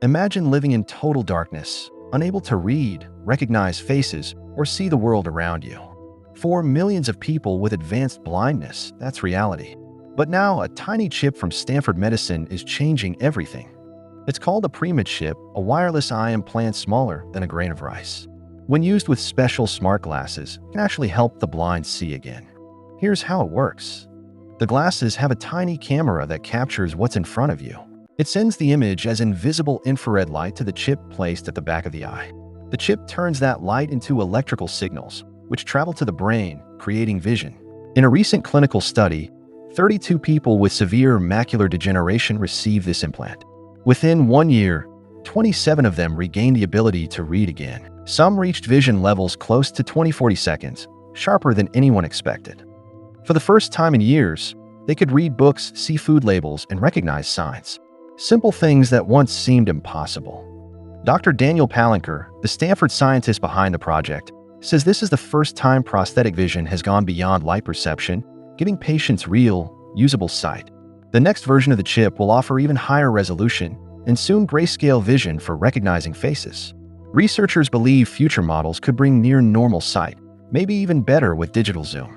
Imagine living in total darkness, unable to read, recognize faces, or see the world around you. For millions of people with advanced blindness, that's reality. But now, a tiny chip from Stanford Medicine is changing everything. It's called a pre-med chip, a wireless eye implant smaller than a grain of rice. When used with special smart glasses, it can actually help the blind see again. Here's how it works. The glasses have a tiny camera that captures what's in front of you. It sends the image as invisible infrared light to the chip placed at the back of the eye. The chip turns that light into electrical signals, which travel to the brain, creating vision. In a recent clinical study, 32 people with severe macular degeneration received this implant. Within 1 year, 27 of them regained the ability to read again. Some reached vision levels close to 20/40 seconds, sharper than anyone expected. For the first time in years, they could read books, see food labels, and recognize signs. Simple things that once seemed impossible. Dr. Daniel Palanker, the Stanford scientist behind the project, says this is the first time prosthetic vision has gone beyond light perception, giving patients real, usable sight. The next version of the chip will offer even higher resolution and soon grayscale vision for recognizing faces. Researchers believe future models could bring near normal sight, maybe even better with digital zoom.